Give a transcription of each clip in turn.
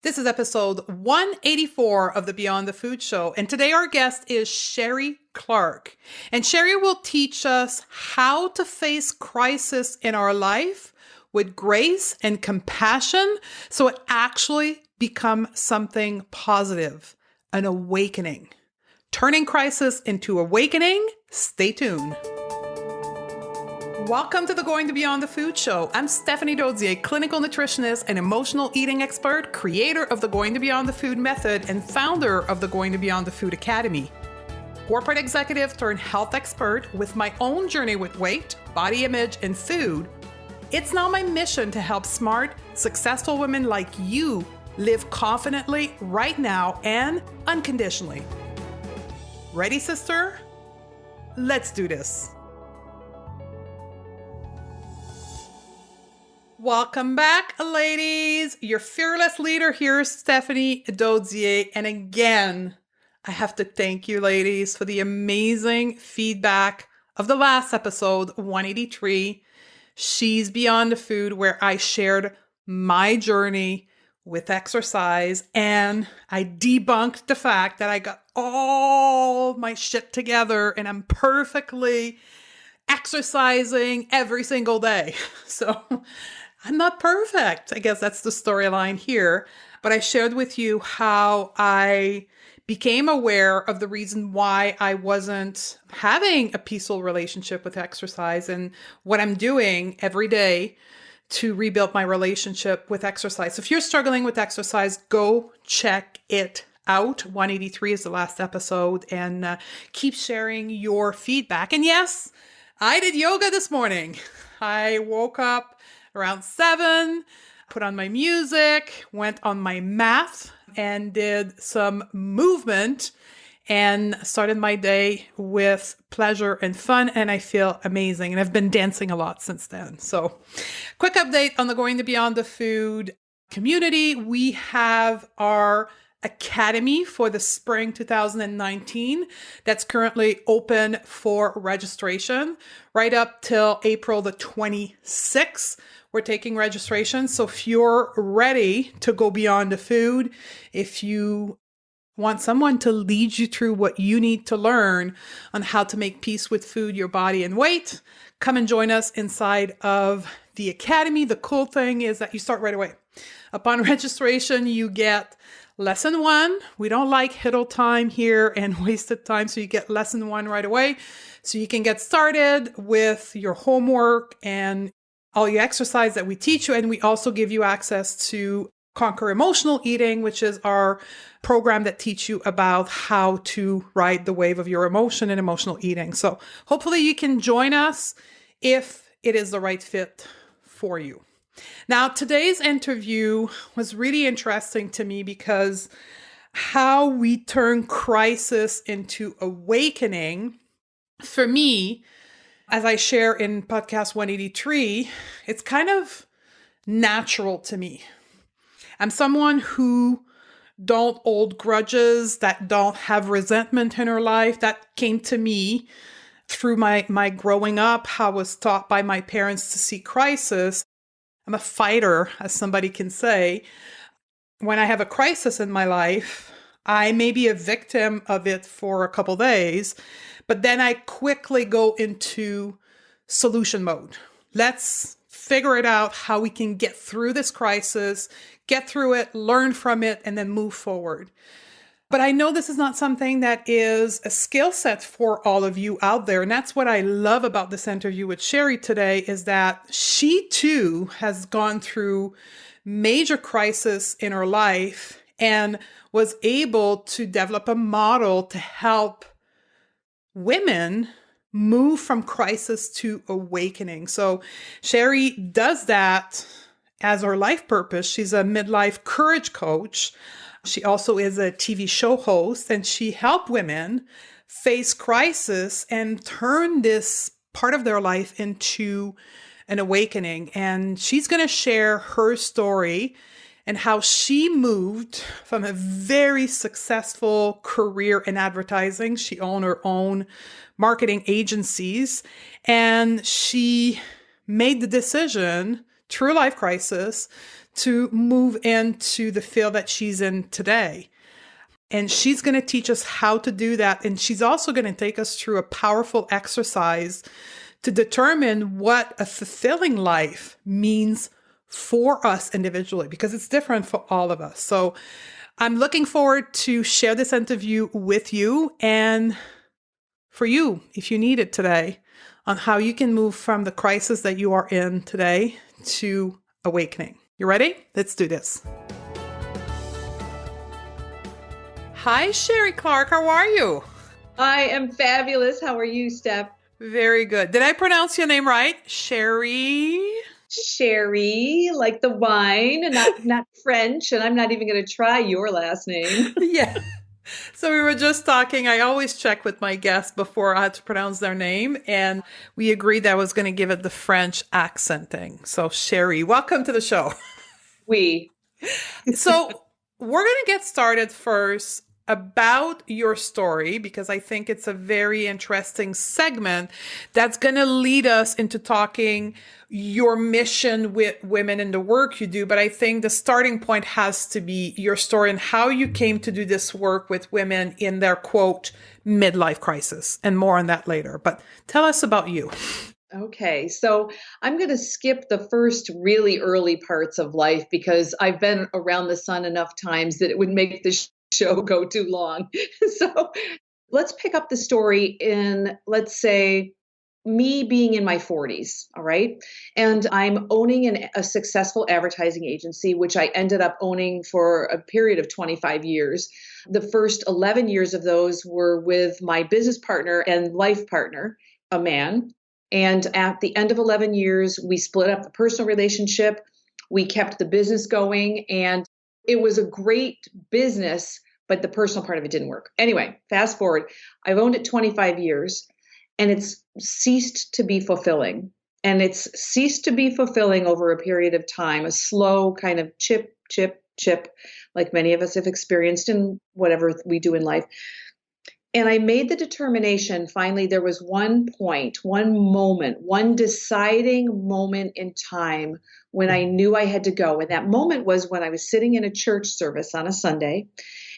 This is episode 184 of the Beyond the Food Show, and today our guest is Sheree Clark. And Sheree will teach us how to face crisis in our life with grace and compassion so it actually becomes something positive, an awakening. Turning crisis into awakening. Stay tuned. Welcome to the Going to Beyond the Food Show. I'm Stephanie Dozier, clinical nutritionist and emotional eating expert, creator of the Going to Beyond the Food method, and founder of the Going to Beyond the Food Academy. Corporate executive turned health expert with my own journey with weight, body image, and food. It's now my mission to help smart, successful women like you live confidently right now and unconditionally. Ready, sister? Let's do this. Welcome back, ladies. Your fearless leader here, Stephanie Dozier. And again, I have to thank you, ladies, for the amazing feedback of the last episode, 183, She's Beyond the Food, where I shared my journey with exercise and I debunked the fact that I got all my shit together and I'm perfectly exercising every single day. So I'm not perfect. I guess that's the storyline here. But I shared with you how I became aware of the reason why I wasn't having a peaceful relationship with exercise and what I'm doing every day to rebuild my relationship with exercise. So if you're struggling with exercise, go check it out. 183 is the last episode, and keep sharing your feedback. And yes, I did yoga this morning. I woke up around 7, put on my music, went on my mat and did some movement and started my day with pleasure and fun. And I feel amazing. And I've been dancing a lot since then. So quick update on the Going to Beyond the Food community. We have our Academy for the spring 2019 that's currently open for registration right up till April the 26th. We're taking registration. So if you're ready to go beyond the food, if you want someone to lead you through what you need to learn on how to make peace with food, your body, and weight, come and join us inside of the Academy. The cool thing is that you start right away. Upon registration, you get lesson 1. We don't like idle time here and wasted time, so you get lesson 1 right away. So you can get started with your homework and all your exercise that we teach you. And we also give you access to Conquer Emotional Eating, which is our program that teach you about how to ride the wave of your emotion and emotional eating. So hopefully you can join us if it is the right fit for you. Now, today's interview was really interesting to me because how we turn crisis into awakening, for me, as I share in podcast 183, it's kind of natural to me. I'm someone who don't hold grudges, that don't have resentment in her life. That came to me through my growing up, how I was taught by my parents to see crisis. I'm a fighter, as somebody can say. When I have a crisis in my life, I may be a victim of it for a couple days, but then I quickly go into solution mode. Let's figure it out how we can get through this crisis, get through it, learn from it, and then move forward. But I know this is not something that is a skill set for all of you out there. And that's what I love about this interview with Sheree today, is that she too has gone through major crisis in her life and was able to develop a model to help women move from crisis to awakening. So Sheree does that as her life purpose. She's a midlife courage coach. She also is a TV show host, and she helped women face crisis and turn this part of their life into an awakening. And she's going to share her story and how she moved from a very successful career in advertising. She owned her own marketing agencies, and she made the decision true life crisis to move into the field that she's in today. And she's going to teach us how to do that. And she's also going to take us through a powerful exercise to determine what a fulfilling life means for us individually, because it's different for all of us. So I'm looking forward to share this interview with you and for you, if you need it today, on how you can move from the crisis that you are in today to awakening. You ready? Let's do this. Hi, Sheree Clark. How are you? I am fabulous. How are you, Steph? Very good. Did I pronounce your name right? Sheree? Sheree, like the wine, and not French, and I'm not even going to try your last name. Yeah. So we were just talking. I always check with my guests before I had to pronounce their name, and we agreed that I was going to give it the French accenting. So Sheree, welcome to the show. We. So we're going to get started first about your story, because I think it's a very interesting segment that's going to lead us into talking your mission with women and the work you do. But I think the starting point has to be your story and how you came to do this work with women in their, quote, midlife crisis, and more on that later. But tell us about you. Okay, so I'm going to skip the first really early parts of life because I've been around the sun enough times that it would make the show go too long. So let's pick up the story in, let's say, me being in my 40s. All right. And I'm owning a successful advertising agency, which I ended up owning for a period of 25 years. The first 11 years of those were with my business partner and life partner, a man. And at the end of 11 years, we split up the personal relationship. We kept the business going, and it was a great business, but the personal part of it didn't work. Anyway, fast forward, I've owned it 25 years, and it's ceased to be fulfilling. And it's ceased to be fulfilling over a period of time, a slow kind of chip, chip, chip, like many of us have experienced in whatever we do in life. And I made the determination, finally, there was one point, one moment, one deciding moment in time when I knew I had to go. And that moment was when I was sitting in a church service on a Sunday.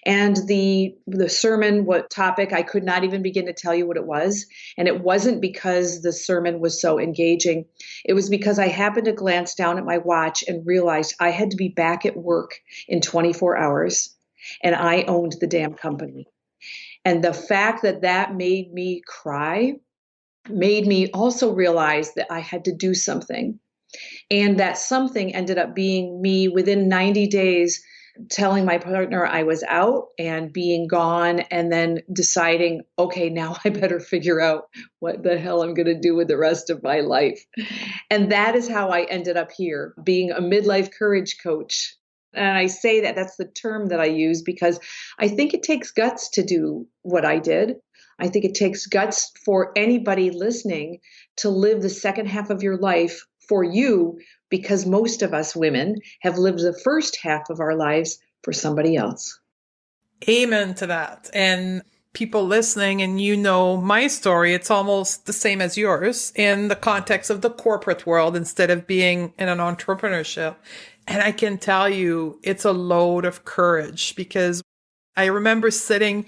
And the sermon, what topic, I could not even begin to tell you what it was. And it wasn't because the sermon was so engaging. It was because I happened to glance down at my watch and realized I had to be back at work in 24 hours. And I owned the damn company. And the fact that that made me cry made me also realize that I had to do something. And that something ended up being me within 90 days telling my partner I was out and being gone, and then deciding, okay, now I better figure out what the hell I'm going to do with the rest of my life. And that is how I ended up here, being a midlife courage coach. And I say that that's the term that I use because I think it takes guts to do what I did. I think it takes guts for anybody listening to live the second half of your life for you, because most of us women have lived the first half of our lives for somebody else. Amen to that. And people listening, and you know my story, it's almost the same as yours in the context of the corporate world instead of being in an entrepreneurship. And I can tell you, it's a load of courage, because I remember sitting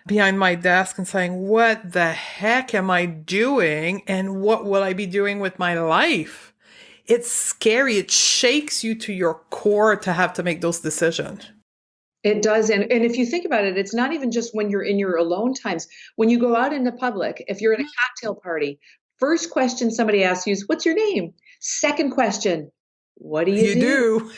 behind my desk and saying, what the heck am I doing? And what will I be doing with my life? It's scary. It shakes you to your core to have to make those decisions. It does. And if you think about it, it's not even just when you're in your alone times. When you go out into public, if you're at a cocktail party, first question somebody asks you is, what's your name? Second question, what do you do?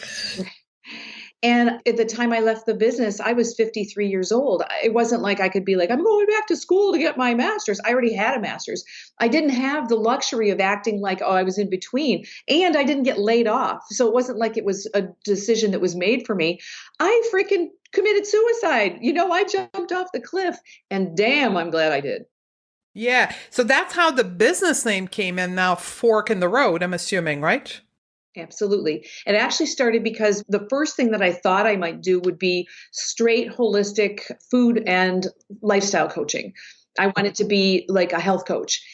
And at the time I left the business, I was 53 years old. It wasn't like I could be like, I'm going back to school to get my master's. I already had a master's. I didn't have the luxury of acting like, oh, I was in between. And I didn't get laid off. So it wasn't like it was a decision that was made for me. I freaking committed suicide. I jumped off the cliff, and damn, I'm glad I did. Yeah. So that's how the business name came in now, Fork in the Road, I'm assuming, right? Absolutely. It actually started because the first thing that I thought I might do would be straight holistic food and lifestyle coaching. I wanted to be like a health coach.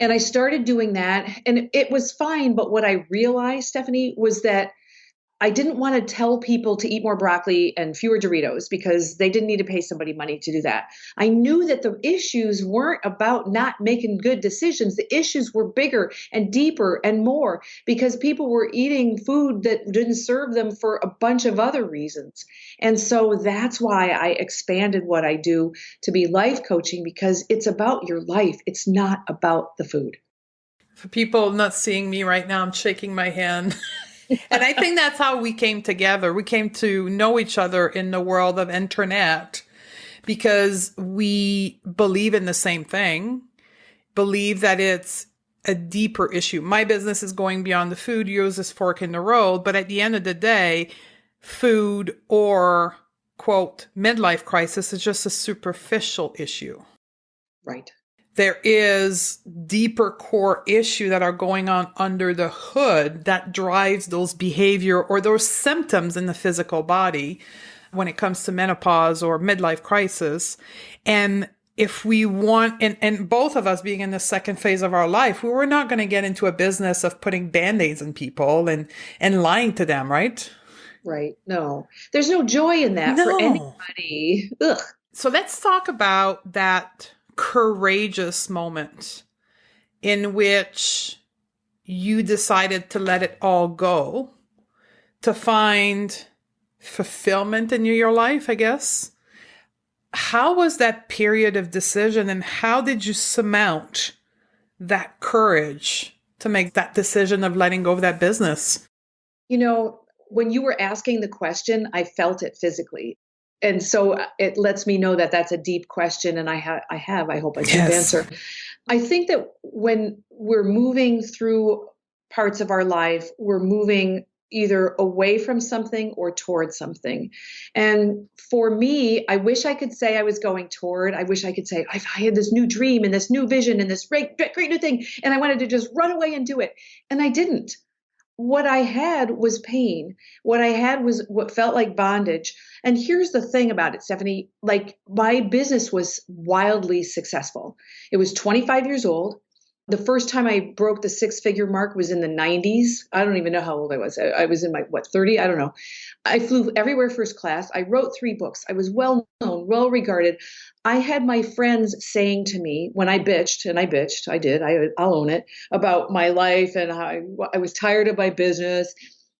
And I started doing that and it was fine. But what I realized, Stephanie, was that I didn't want to tell people to eat more broccoli and fewer Doritos because they didn't need to pay somebody money to do that. I knew that the issues weren't about not making good decisions. The issues were bigger and deeper and more because people were eating food that didn't serve them for a bunch of other reasons. And so that's why I expanded what I do to be life coaching, because it's about your life. It's not about the food. For people not seeing me right now, I'm shaking my hand. And I think that's how we came together. We came to know each other in the world of internet because we believe in the same thing, believe that it's a deeper issue. My business is going beyond the food, yours is fork in the road. But at the end of the day, food or quote, midlife crisis is just a superficial issue. Right. There is deeper core issue that are going on under the hood that drives those behavior or those symptoms in the physical body when it comes to menopause or midlife crisis. And if we want, and both of us being in the second phase of our life, we were not going to get into a business of putting band-aids in people and lying to them, right? Right. No, there's no joy in that for No. anybody. Ugh. So let's talk about that courageous moment in which you decided to let it all go to find fulfillment in your life, I guess. How was that period of decision and how did you surmount that courage to make that decision of letting go of that business? You know, when you were asking the question, I felt it physically. And so it lets me know that that's a deep question. And I hope I can Yes. answer. I think that when we're moving through parts of our life, we're moving either away from something or towards something. And for me, I wish I could say I was going toward. I wish I could say I had this new dream and this new vision and this great new thing. And I wanted to just run away and do it. And I didn't. What I had was pain. What I had was what felt like bondage. And here's the thing about it, Stephanie, like my business was wildly successful. It was 25 years old. The first time I broke the six-figure mark was in the 90s. I don't even know how old I was. I was in my, 30? I don't know. I flew everywhere first class. I wrote 3 books. I was well known, well regarded. I had my friends saying to me when I bitched, and I bitched, I did, I'll own it, about my life and how I was tired of my business.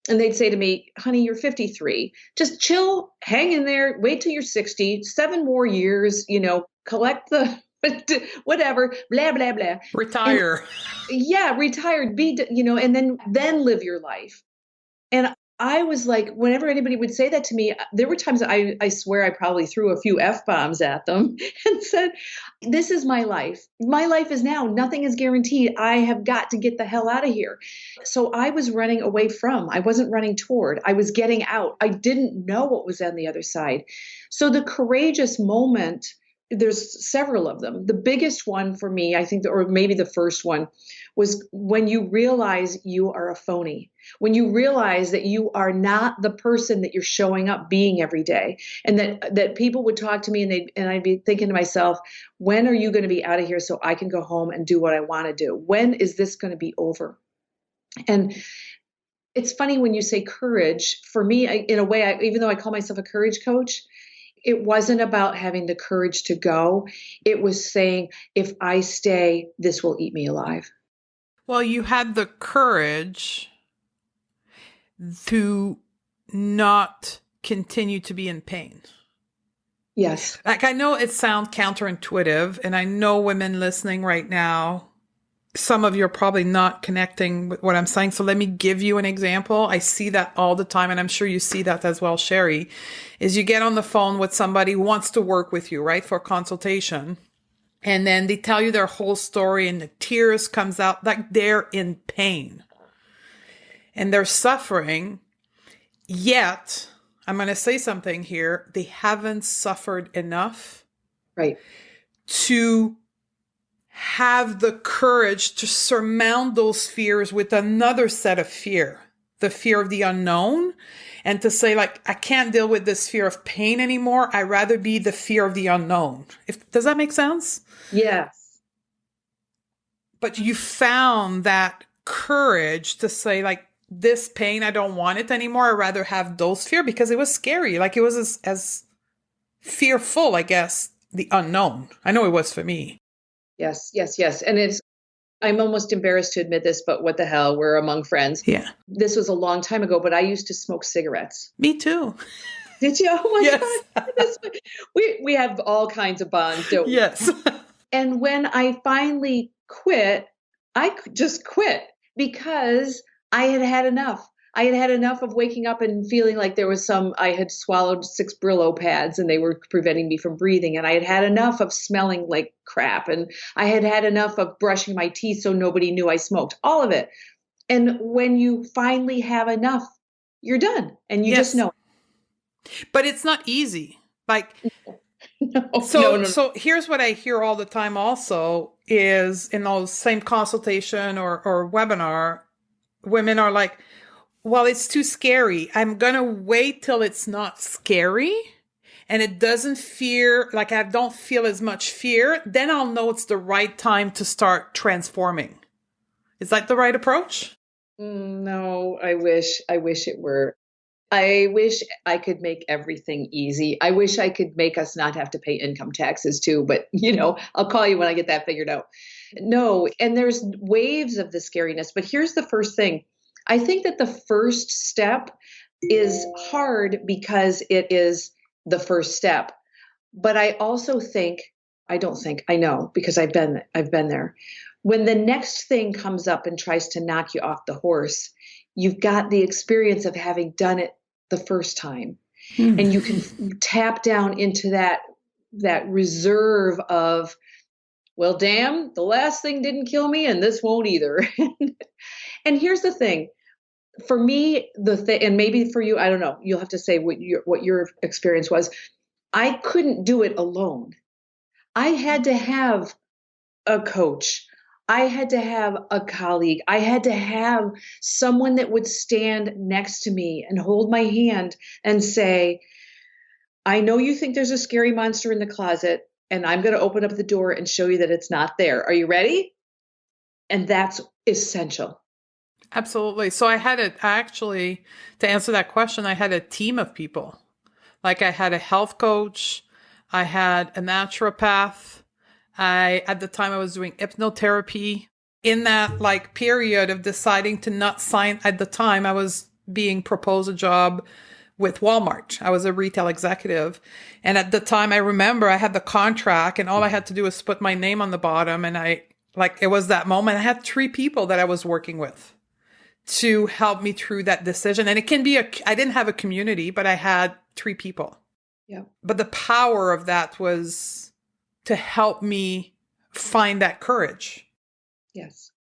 And they'd say to me, honey, you're 53. Just chill, hang in there, wait till you're 60, 7 more years, collect the whatever, blah, blah, blah. And Retire. yeah, retired, and then live your life. And I was like, whenever anybody would say that to me, there were times I swear I probably threw a few F-bombs at them and said, this is my life. My life is now. Nothing is guaranteed. I have got to get the hell out of here. So I was running away from, I wasn't running toward, I was getting out. I didn't know what was on the other side. So the courageous moment, there's several of them. The biggest one for me, I think, or maybe the first one, was when you realize you are a phony, when you realize that you are not the person that you're showing up being every day, and that people would talk to me and I'd be thinking to myself, when are you going to be out of here so I can go home and do what I want to do? When is this going to be over? And it's funny when you say courage. For me, in a way, even though I call myself a courage coach, it wasn't about having the courage to go. It was saying, if I stay, this will eat me alive. Well, you had the courage to not continue to be in pain. Yes. Like, I know it sounds counterintuitive, and I know women listening right now, some of you are probably not connecting with what I'm saying. So let me give you an example. I see that all the time, and I'm sure you see that as well, Sheree, is you get on the phone with somebody who wants to work with you, right, for a consultation. And then they tell you their whole story and the tears comes out like they're in pain and they're suffering. Yet, I'm going to say something here. They haven't suffered enough Right. to have the courage to surmount those fears with another set of fear, the fear of the unknown, and to say, like, I can't deal with this fear of pain anymore. I'd rather be the fear of the unknown. Does that make sense? Yes. but you found that courage to say, like, this pain, I don't want it anymore. I'd rather have those fear because it was scary. Like, it was as fearful, I guess, the unknown. I know it was for me. Yes, yes, yes. And I'm almost embarrassed to admit this, but what the hell? We're among friends. Yeah. This was a long time ago, but I used to smoke cigarettes. Me too. Did you? Oh my Yes. God. We have all kinds of bonds, don't we? Yes. And when I finally quit, just quit because I had had enough. I had had enough of waking up and feeling like I had swallowed 6 Brillo pads and they were preventing me from breathing. And I had had enough of smelling like crap. And I had had enough of brushing my teeth so nobody knew I smoked, all of it. And when you finally have enough, you're done and you just Yes. know. But it's not easy. Like, No, so, no. so here's what I hear all the time also is in those same consultation or webinar, women are like, well, it's too scary. I'm going to wait till it's not scary and it doesn't fear, like I don't feel as much fear. Then I'll know it's the right time to start transforming. Is that the right approach? No, I wish it were. I wish I could make everything easy. I wish I could make us not have to pay income taxes too, but I'll call you when I get that figured out. No, and there's waves of the scariness, but here's the first thing. I think that the first step is hard because it is the first step. But I also think, I know because I've been there. When the next thing comes up and tries to knock you off the horse, you've got the experience of having done it the first time. And you can tap down into that reserve of, well, damn, the last thing didn't kill me and this won't either. And here's the thing. For me, and maybe for you, I don't know, you'll have to say what your experience was. I couldn't do it alone. I had to have a coach. I had to have a colleague. I had to have someone that would stand next to me and hold my hand and say, I know you think there's a scary monster in the closet, and I'm going to open up the door and show you that it's not there. Are you ready? And that's essential. Absolutely. So actually, to answer that question, I had a team of people. Like I had a health coach, I had a naturopath. At the time I was doing hypnotherapy. In that like period of deciding to not sign, at the time I was being proposed a job with Walmart. I was a retail executive. And at the time I remember I had the contract and all I had to do was put my name on the bottom. And it was that moment. I had 3 people that I was working with to help me through that decision. And it can be I didn't have a community, but I had 3 people. Yeah. But the power of that was to help me find that courage. Yes.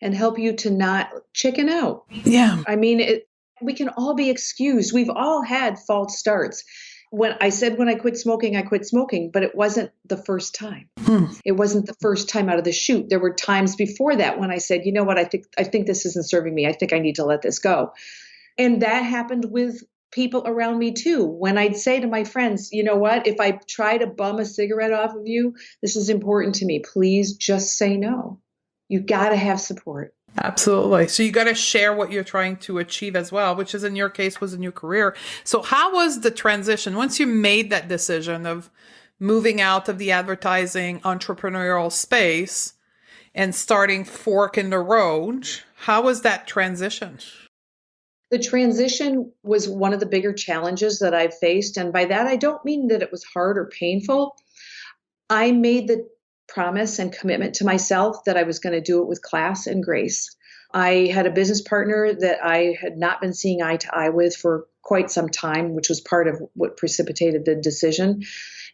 And help you to not chicken out. Yeah. I mean, we can all be excused. We've all had false starts. When I quit smoking, but it wasn't the first time. It wasn't the first time out of the chute. There were times before that when I said, you know what, I think this isn't serving me. I think I need to let this go. And that happened with people around me too. When I'd say to my friends, you know what, if I try to bum a cigarette off of you, this is important to me. Please just say no. You got to have support. Absolutely. So you got to share what you're trying to achieve as well, which is in your case was a new career. So how was the transition once you made that decision of moving out of the advertising entrepreneurial space and starting fork in the road? How was that transition? The transition was one of the bigger challenges that I've faced. And by that, I don't mean that it was hard or painful. I made the promise and commitment to myself that I was going to do it with class and grace. I had a business partner that I had not been seeing eye to eye with for quite some time, which was part of what precipitated the decision.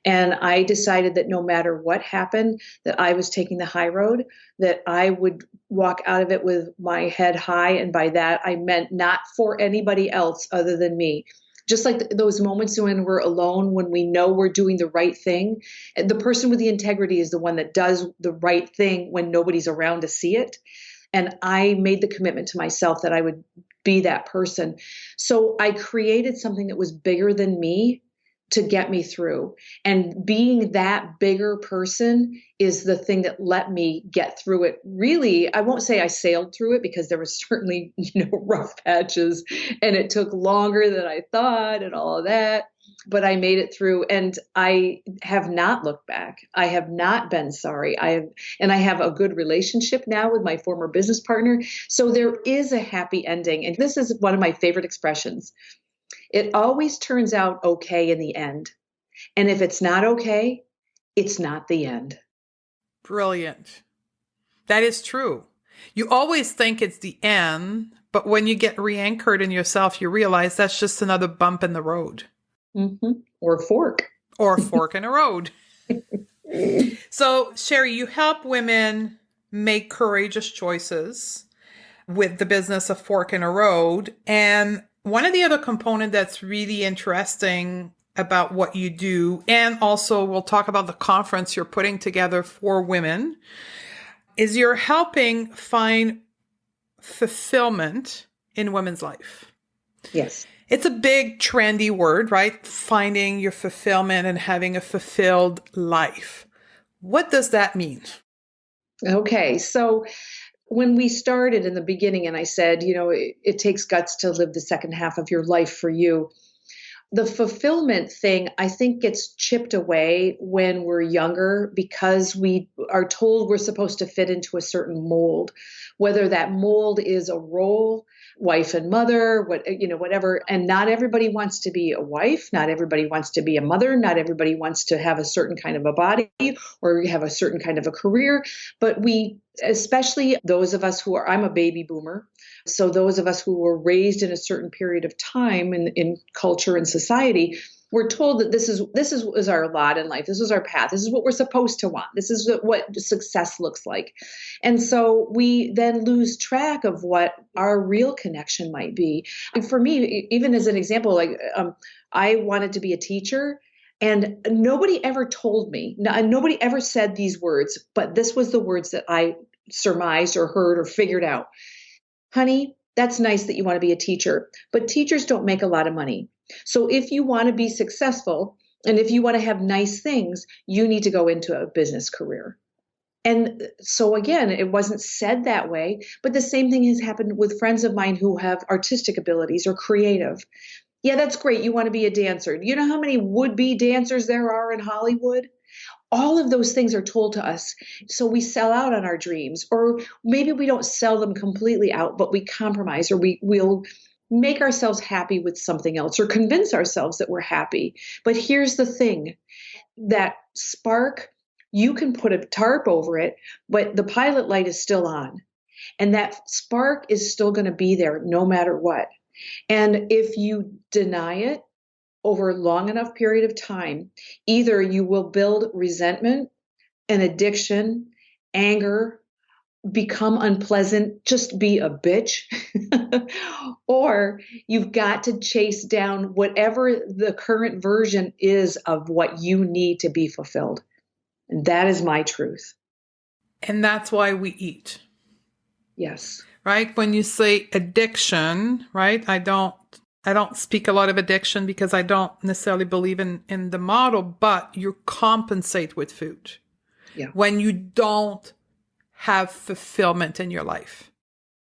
And I decided that no matter what happened, that I was taking the high road, that I would walk out of it with my head high. And by that, I meant not for anybody else other than me. Just like those moments when we're alone, when we know we're doing the right thing. The person with the integrity is the one that does the right thing when nobody's around to see it. And I made the commitment to myself that I would be that person. So I created something that was bigger than me, to get me through. And being that bigger person is the thing that let me get through it. Really, I won't say I sailed through it, because there was certainly, rough patches, and it took longer than I thought and all of that. But I made it through, and I have not looked back. I have not been sorry. And I have a good relationship now with my former business partner. So there is a happy ending. And this is one of my favorite expressions. It always turns out okay in the end. And if it's not okay, it's not the end. Brilliant. That is true. You always think it's the end, but when you get re-anchored in yourself, you realize that's just another bump in the road. Mm-hmm. Or fork. Or a fork in the road. So, Sheree, you help women make courageous choices with the business of Fork in a Road. And one of the other component that's really interesting about what you do, and also we'll talk about the conference you're putting together for women, is you're helping find fulfillment in women's life. Yes. It's a big trendy word, right? Finding your fulfillment and having a fulfilled life. What does that mean? Okay. So when we started in the beginning, and I said, it takes guts to live the second half of your life for you. The fulfillment thing, I think, gets chipped away when we're younger, because we are told we're supposed to fit into a certain mold, whether that mold is a role, wife and mother, whatever. And not everybody wants to be a wife. Not everybody wants to be a mother. Not everybody wants to have a certain kind of a body or have a certain kind of a career. But especially those of us I'm a baby boomer. So those of us who were raised in a certain period of time in culture and society, we're told that this is our lot in life. This is our path. This is what we're supposed to want. This is what success looks like. And so we then lose track of what our real connection might be. And for me, even as an example, I wanted to be a teacher. And nobody ever told me, nobody ever said these words, but this was the words that I surmised or heard or figured out. Honey, that's nice that you want to be a teacher, but teachers don't make a lot of money. So if you want to be successful and if you want to have nice things, you need to go into a business career. And so again, it wasn't said that way, but the same thing has happened with friends of mine who have artistic abilities or creative. Yeah, that's great. You want to be a dancer. Do you know how many would-be dancers there are in Hollywood? All of those things are told to us. So we sell out on our dreams, or maybe we don't sell them completely out, but we compromise, or we'll make ourselves happy with something else or convince ourselves that we're happy. But here's the thing, that spark, you can put a tarp over it, but the pilot light is still on. And that spark is still going to be there no matter what. And if you deny it over a long enough period of time, either you will build resentment, an addiction, anger, become unpleasant, just be a bitch, or you've got to chase down whatever the current version is of what you need to be fulfilled. And that is my truth. And that's why we eat. Yes. Right? When you say addiction, right? I don't speak a lot of addiction because I don't necessarily believe in the model, but you compensate with food. Yeah. When you don't have fulfillment in your life.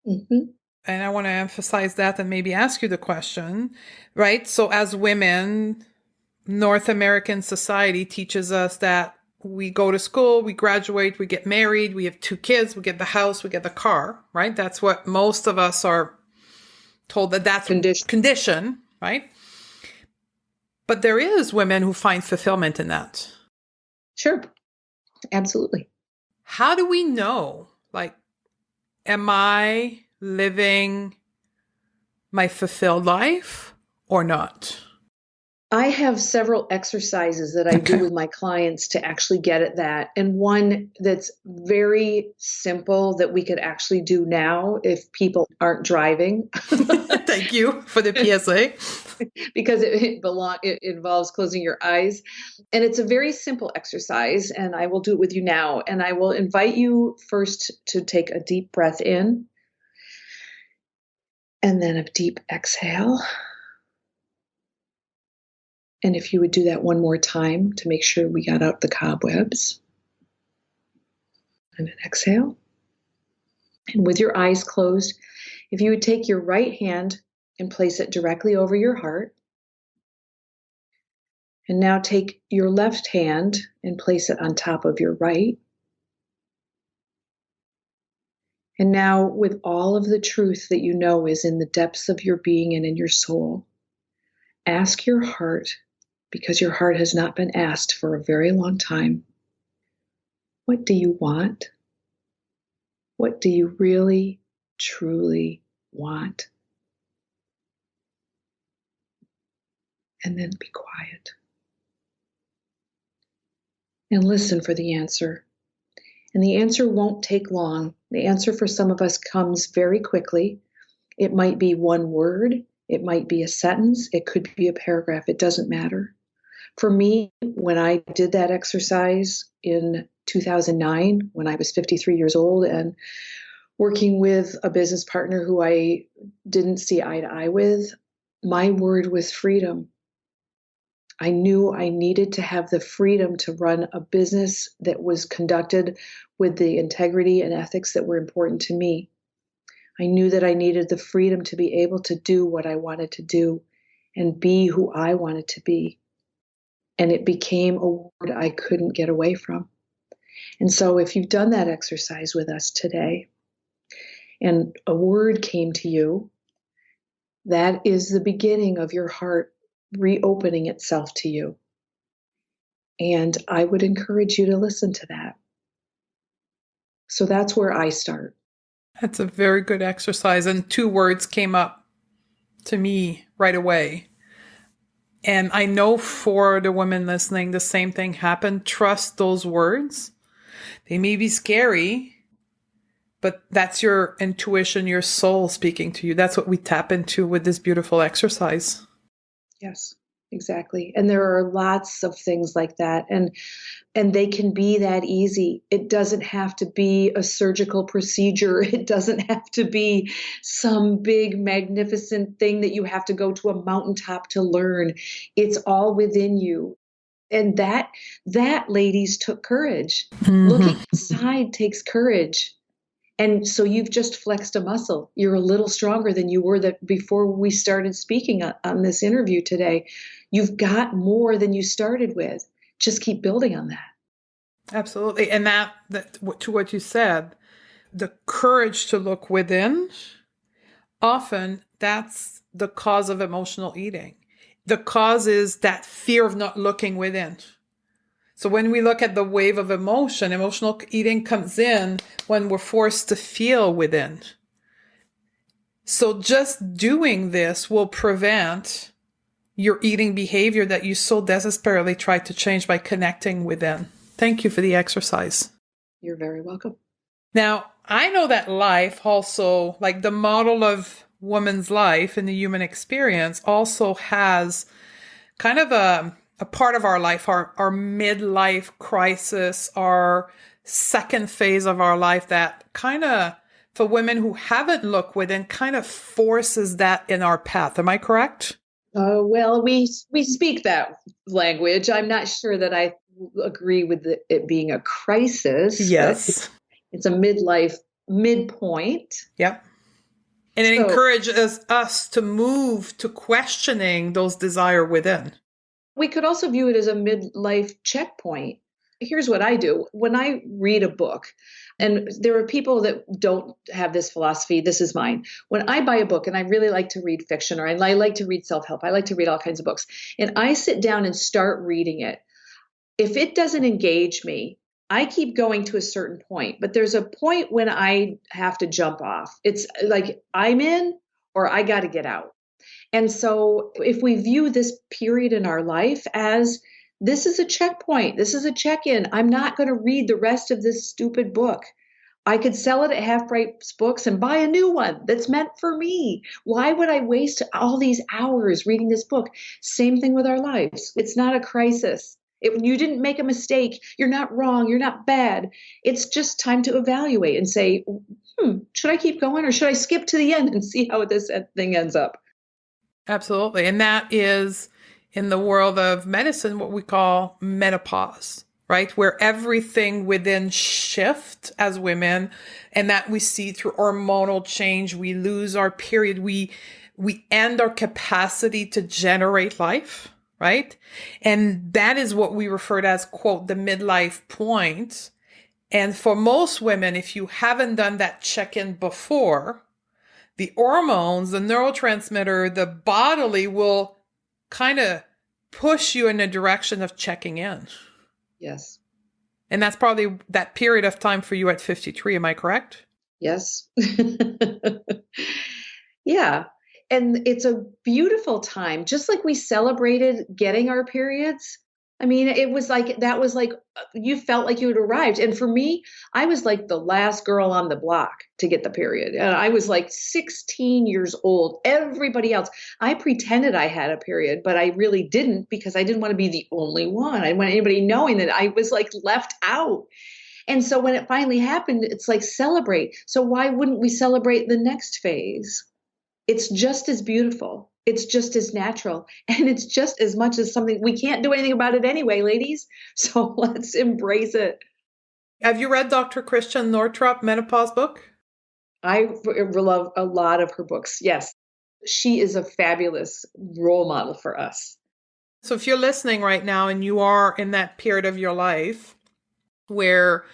Mm-hmm. And I want to emphasize that and maybe ask you the question, right? So as women, North American society teaches us that we go to school, we graduate, we get married, we have 2 kids, we get the house, we get the car, right? That's what most of us are told, that's condition, right? But there is women who find fulfillment in that. Sure. Absolutely. How do we know, am I living my fulfilled life or not? I have several exercises that I do with my clients to actually get at that. And one that's very simple that we could actually do now if people aren't driving. Thank you for the PSA. Because it involves closing your eyes. And it's a very simple exercise, and I will do it with you now. And I will invite you first to take a deep breath in and then a deep exhale. And if you would do that one more time to make sure we got out the cobwebs. And an exhale. And with your eyes closed, if you would take your right hand and place it directly over your heart. And now take your left hand and place it on top of your right. And now, with all of the truth that you know is in the depths of your being and in your soul, ask your heart, because your heart has not been asked for a very long time, what do you want? What do you really, truly want? And then be quiet. And listen for the answer. And the answer won't take long. The answer for some of us comes very quickly. It might be one word. It might be a sentence. It could be a paragraph. It doesn't matter. For me, when I did that exercise in 2009, when I was 53 years old and working with a business partner who I didn't see eye to eye with, my word was freedom. I knew I needed to have the freedom to run a business that was conducted with the integrity and ethics that were important to me. I knew that I needed the freedom to be able to do what I wanted to do and be who I wanted to be. And it became a word I couldn't get away from. And so if you've done that exercise with us today and a word came to you, that is the beginning of your heart reopening itself to you. And I would encourage you to listen to that. So that's where I start. That's a very good exercise. And two words came up to me right away. And I know for the women listening, the same thing happened. Trust those words. They may be scary, but that's your intuition, your soul speaking to you. That's what we tap into with this beautiful exercise. Yes, exactly. And there are lots of things like that. And they can be that easy. It doesn't have to be a surgical procedure. It doesn't have to be some big, magnificent thing that you have to go to a mountaintop to learn. It's all within you. And that ladies took courage. Looking inside takes courage. And so you've just flexed a muscle. You're a little stronger than you were that before we started speaking on this interview today. You've got more than you started with. Just keep building on that. Absolutely. And that to what you said, the courage to look within, often that's the cause of emotional eating. The cause is that fear of not looking within. So when we look at the wave of emotion, emotional eating comes in when we're forced to feel within. So just doing this will prevent your eating behavior that you so desperately try to change by connecting within. Thank you for the exercise. You're very welcome. Now, I know that life also, like the model of woman's life in the human experience, also has kind of a part of our life, our midlife crisis, our second phase of our life that kind of, for women who haven't looked within, kind of forces that in our path. Am I correct? Well, we speak that language. I'm not sure that I agree with it being a crisis, but Yes. it's a midlife midpoint. Yep. And it encourages us to move to questioning those desire within. We could also view it as a midlife checkpoint. Here's what I do. When I read a book, and there are people that don't have this philosophy, this is mine. When I buy a book, and I really like to read fiction, or I like to read self-help, I like to read all kinds of books, and I sit down and start reading it. If it doesn't engage me, I keep going to a certain point, but there's a point when I have to jump off. It's like I'm in or I got to get out. And so if we view this period in our life as this is a checkpoint, this is a check-in, I'm not going to read the rest of this stupid book. I could sell it at Half Price Books and buy a new one that's meant for me. Why would I waste all these hours reading this book? Same thing with our lives. It's not a crisis. You didn't make a mistake. You're not wrong. You're not bad. It's just time to evaluate and say, should I keep going or should I skip to the end and see how this thing ends up? Absolutely. And that is in the world of medicine what we call menopause, right? Where everything within shift as women, and that we see through hormonal change. We lose our period. We end our capacity to generate life, right? And that is what we refer to as, quote, the midlife point. And for most women, if you haven't done that check-in before, the hormones, the neurotransmitter, the bodily will kind of push you in the direction of checking in. Yes. And that's probably that period of time for you at 53. Am I correct? Yes. Yeah. And it's a beautiful time. Just like we celebrated getting our periods. I mean, it was like, that was like, you felt like you had arrived. And for me, I was like the last girl on the block to get the period. And I was like 16 years old. Everybody else, I pretended I had a period, but I really didn't because I didn't want to be the only one. I didn't want anybody knowing that I was like left out. And so when it finally happened, it's like celebrate. So why wouldn't we celebrate the next phase? It's just as beautiful. It's just as natural. And it's just as much as something we can't do anything about it anyway, ladies. So let's embrace it. Have you read Dr. Christian Northrup menopause book? I love a lot of her books. Yes. She is a fabulous role model for us. So if you're listening right now and you are in that period of your life where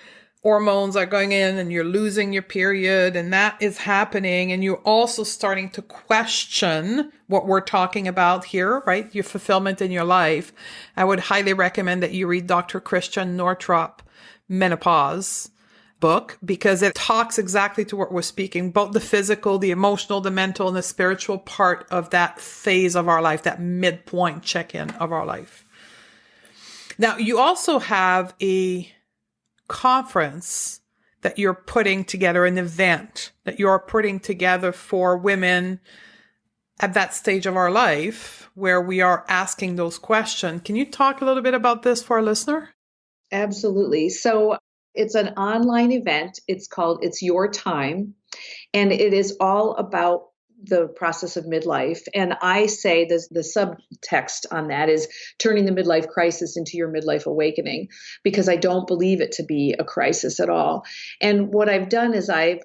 hormones are going in and you're losing your period and that is happening, and you're also starting to question what we're talking about here, right? Your fulfillment in your life, I would highly recommend that you read Dr. Christian Northrup menopause book, because it talks exactly to what we're speaking, both the physical, the emotional, the mental, and the spiritual part of that phase of our life, that midpoint check-in of our life. Now, you also have a conference that you're putting together, an event that you're putting together for women at that stage of our life where we are asking those questions. Can you talk a little bit about this for our listener? Absolutely. So it's an online event. It's called It's Your Time. And it is all about the process of midlife. And I say the subtext on that is turning the midlife crisis into your midlife awakening, because I don't believe it to be a crisis at all. And what I've done is I've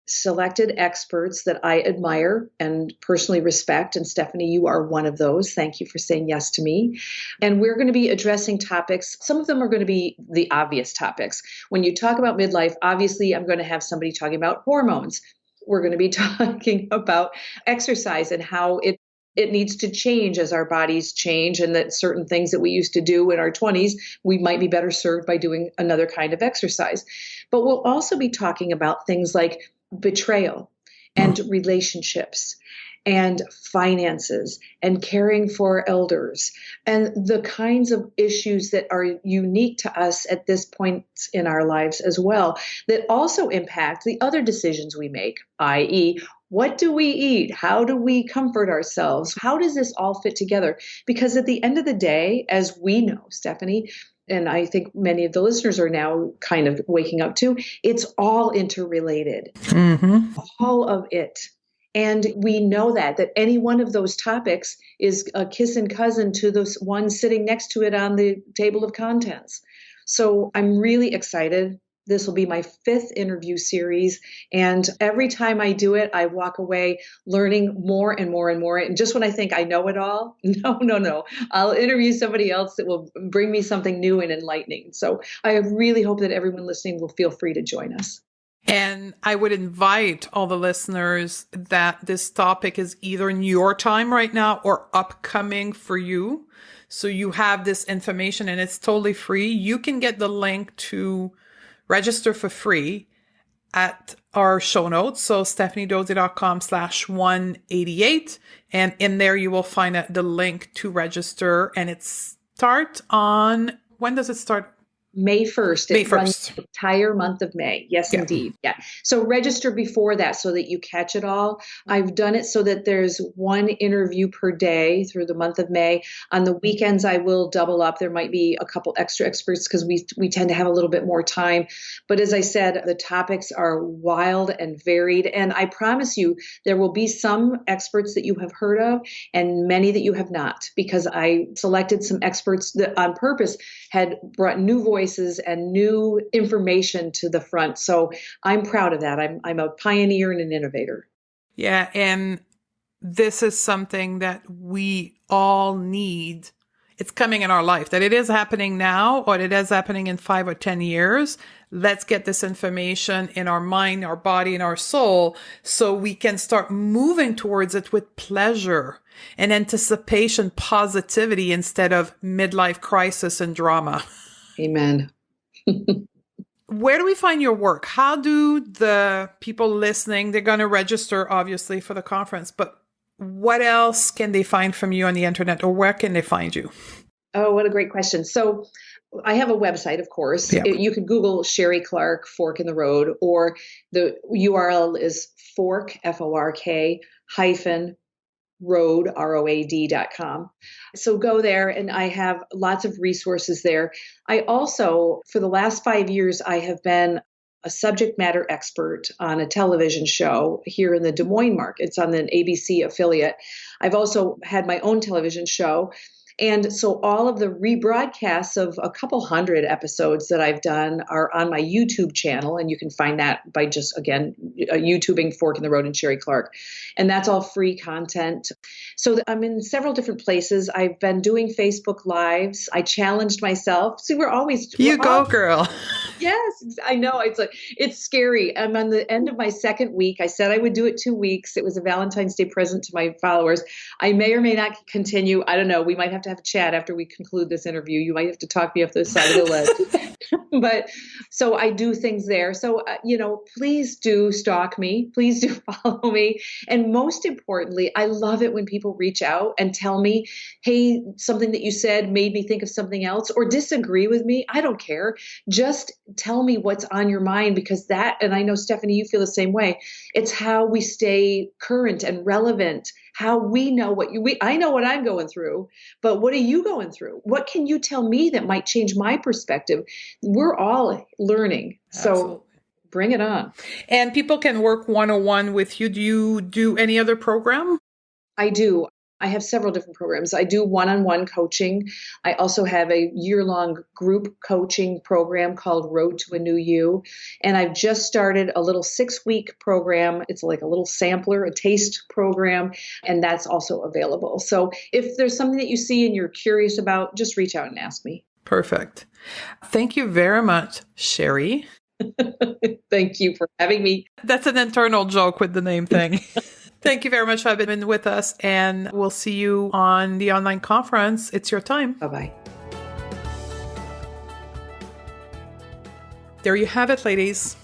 selected experts that I admire and personally respect. And Stephanie, you are one of those. Thank you for saying yes to me. And we're going to be addressing topics. Some of them are going to be the obvious topics. When you talk about midlife, obviously, I'm going to have somebody talking about hormones. We're going to be talking about exercise and how it needs to change as our bodies change, and that certain things that we used to do in our 20s, we might be better served by doing another kind of exercise. But we'll also be talking about things like betrayal and relationships and finances and caring for elders and the kinds of issues that are unique to us at this point in our lives as well, that also impact the other decisions we make, i.e., what do we eat? How do we comfort ourselves? How does this all fit together? Because at the end of the day, as we know, Stephanie, and I think many of the listeners are now kind of waking up to, it's all interrelated, all of it. And we know that any one of those topics is a kissing cousin to the one sitting next to it on the table of contents. So I'm really excited. This will be my 5th interview series. And every time I do it, I walk away learning more and more and more. And just when I think I know it all, no. I'll interview somebody else that will bring me something new and enlightening. So I really hope that everyone listening will feel free to join us. And I would invite all the listeners that this topic is either in your time right now or upcoming for you. So you have this information and it's totally free. You can get the link to register for free at our show notes. So stephaniedodsie.com/188. And in there you will find the link to register, and it starts on, when does it start? May 1st. May It runs 1st. the entire month of May. Yes, Yeah. indeed. Yeah. So register before that so that you catch it all. I've done it so that there's one interview per day through the month of May. On the weekends, I will double up. There might be a couple extra experts because we tend to have a little bit more time. But as I said, the topics are wild and varied. And I promise you, there will be some experts that you have heard of and many that you have not, because I selected some experts that on purpose had brought new voices and new information to the front. So I'm proud of that. I'm a pioneer and an innovator. Yeah. And this is something that we all need. It's coming in our life, that it is happening now or it is happening in 5 or 10 years. Let's get this information in our mind, our body, and our soul so we can start moving towards it with pleasure and anticipation, positivity instead of midlife crisis and drama. Amen. Where do we find your work? How do the people listening, they're going to register obviously for the conference, but what else can they find from you on the internet, or where can they find you? Oh, what a great question. So I have a website, of course. Yeah. You could Google Sheree Clark, Fork in the Road, or the URL is fork, Fork, hyphen road, ROAD.com. So go there, and I have lots of resources there. I also, for the last 5 years, I have been a subject matter expert on a television show here in the Des Moines market. It's on an ABC affiliate. I've also had my own television show. And so all of the rebroadcasts of a couple hundred episodes that I've done are on my YouTube channel. And you can find that by just, again, YouTubing Fork in the Road and Sheree Clark. And that's all free content. So I'm in several different places. I've been doing Facebook Lives. I challenged myself. See, You go, girl. Yes, I know. It's scary. I'm on the end of my second week. I said I would do it 2 weeks. It was a Valentine's Day present to my followers. I may or may not continue. I don't know. We might have to have a chat after we conclude this interview. You might have to talk me up the side of the ledge. But so I do things there. So, please do stalk me. Please do follow me. And most importantly, I love it when people reach out and tell me, hey, something that you said made me think of something else, or disagree with me. I don't care. Just tell me what's on your mind, because that, and I know, Stephanie, you feel the same way. It's how we stay current and relevant, how we know I know what I'm going through, but what are you going through? What can you tell me that might change my perspective? We're all learning. So Absolutely. Bring it on. And people can work one-on-one with you. Do you do any other program? I do. I have several different programs. I do one-on-one coaching. I also have a year-long group coaching program called Road to a New You. And I've just started a little 6-week program. It's like a little sampler, a taste program, and that's also available. So if there's something that you see and you're curious about, just reach out and ask me. Perfect. Thank you very much, Sheree. Thank you for having me. That's an internal joke with the name thing. Thank you very much for having been with us, and we'll see you on the online conference. It's your time. Bye-bye. There you have it, ladies.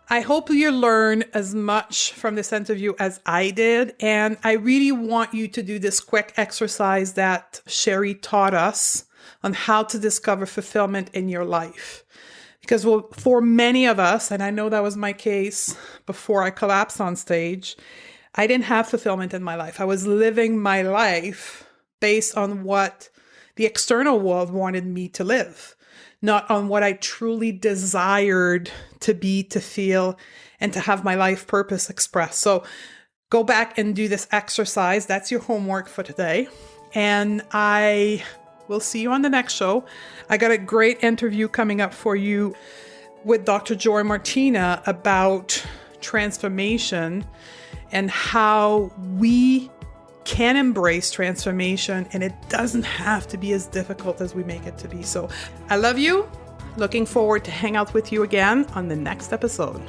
I hope you learn as much from this interview as I did, and I really want you to do this quick exercise that Sheree taught us on how to discover fulfillment in your life. Because for many of us, and I know that was my case before I collapsed on stage, I didn't have fulfillment in my life. I was living my life based on what the external world wanted me to live, not on what I truly desired to be, to feel, and to have my life purpose expressed. So go back and do this exercise. That's your homework for today. And we'll see you on the next show. I got a great interview coming up for you with Dr. Joy Martina about transformation and how we can embrace transformation, and it doesn't have to be as difficult as we make it to be. So I love you. Looking forward to hang out with you again on the next episode.